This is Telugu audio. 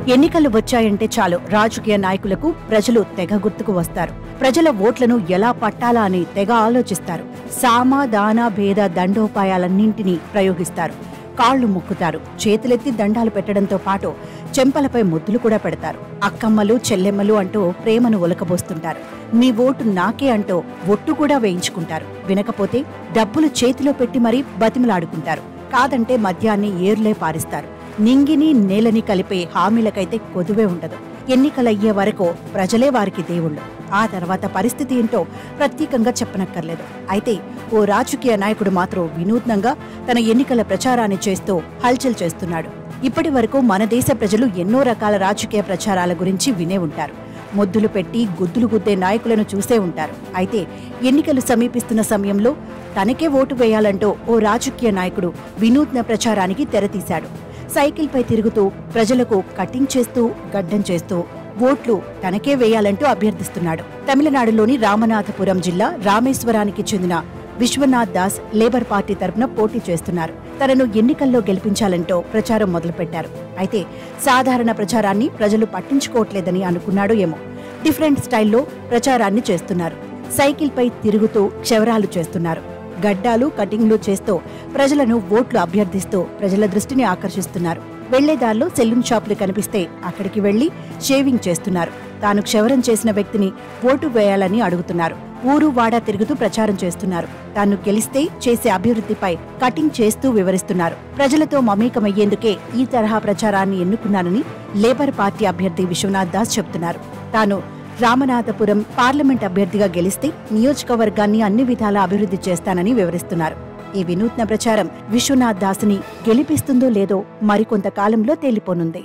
ఎన్నికలు వచ్చాయంటే చాలు రాజకీయ నాయకులకు ప్రజలు తెగ గుర్తుకు వస్తారు. ప్రజల ఓట్లను ఎలా పట్టాలా అని తెగ ఆలోచిస్తారు. సామ దాన భేద దండోపాయాలన్నింటినీ ప్రయోగిస్తారు. కాళ్లు మొక్కుతారు. చేతులెత్తి దండాలు పెట్టడంతో పాటు చెంపలపై ముద్దులు కూడా పెడతారు. అక్కమ్మలు చెల్లెమ్మలు అంటూ ప్రేమను ఒలకబోస్తుంటారు. మీ ఓటు నాకే అంటూ ఒట్టు కూడా వేయించుకుంటారు. వినకపోతే డబ్బులు చేతిలో పెట్టి మరీ బతిమలాడుకుంటారు. కాదంటే మద్యాన్ని ఏర్లే పారిస్తారు. నింగిని నేలని కలిపే హామీలకైతే కొదువే ఉండదు. ఎన్నికలయ్యే వరకు ప్రజలే వారికి దేవుళ్ళు. ఆ తర్వాత పరిస్థితి ఏంటో ప్రత్యేకంగా చెప్పనక్కర్లేదు. అయితే ఓ రాజకీయ నాయకుడు మాత్రం వినూత్నంగా తన ఎన్నికల ప్రచారాన్ని చేస్తూ హల్చల్ చేస్తున్నాడు. ఇప్పటి వరకు మన దేశ ప్రజలు ఎన్నో రకాల రాజకీయ ప్రచారాల గురించి వినే ఉంటారు. ముద్దులు పెట్టి గుద్దులు గుద్దే నాయకులను చూసే ఉంటారు. అయితే ఎన్నికలు సమీపిస్తున్న సమయంలో తనకే ఓటు వేయాలంటూ ఓ రాజకీయ నాయకుడు వినూత్న ప్రచారానికి తెరతీశాడు. సైకిల్పై తిరుగుతూ ప్రజలకు కటింగ్ చేస్తూ గడ్డం చేస్తూ ఓట్లు తనకే వేయాలంటూ అభ్యర్థిస్తున్నాడు. తమిళనాడులోని రామనాథపురం జిల్లా రామేశ్వరానికి చెందిన విశ్వనాథ్ దాస్ లేబర్ పార్టీ తరపున పోటీ చేస్తున్నారు. తనను ఎన్నికల్లో గెలిపించాలంటూ ప్రచారం మొదలుపెట్టారు. అయితే సాధారణ ప్రచారాన్ని ప్రజలు పట్టించుకోవట్లేదని అనుకున్నాడో ఏమో డిఫరెంట్ స్టైల్లో ప్రచారాన్ని చేస్తున్నారు. సైకిల్పై తిరుగుతూ క్షవరాలు చేస్తున్నారు. గడ్డాలు కటింగ్లు చేస్తూ ప్రజలను ఓట్లు అభ్యర్థిస్తూ ప్రజల దృష్టిని ఆకర్షిస్తున్నారు. వెళ్లేదారిలో సెలూన్ షాపులు కనిపిస్తే అక్కడికి వెళ్లి షేవింగ్ చేస్తున్నారు. తాను క్షవరం చేసిన వ్యక్తిని ఓటు వేయాలని అడుగుతున్నారు. ఊరు వాడా తిరుగుతూ ప్రచారం చేస్తున్నారు. తాను గెలిస్తే చేసే అభివృద్ధిపై కటింగ్ చేస్తూ వివరిస్తున్నారు. ప్రజలతో మమేకమయ్యేందుకే ఈ తరహా ప్రచారాన్ని ఎన్నుకున్నానని లేబర్ పార్టీ అభ్యర్థి విశ్వనాథ్ దాస్ చెబుతున్నారు. తాను రామనాథపురం పార్లమెంట్ అభ్యర్థిగా గెలిస్తే నియోజకవర్గాన్ని అన్ని విధాలా అభివృద్ధి చేస్తానని వివరిస్తున్నారు. ఈ వినూత్న ప్రచారం విశ్వనాథ్ దాస్ని గెలిపిస్తుందో లేదో మరికొంత కాలంలో తేలిపోనుంది.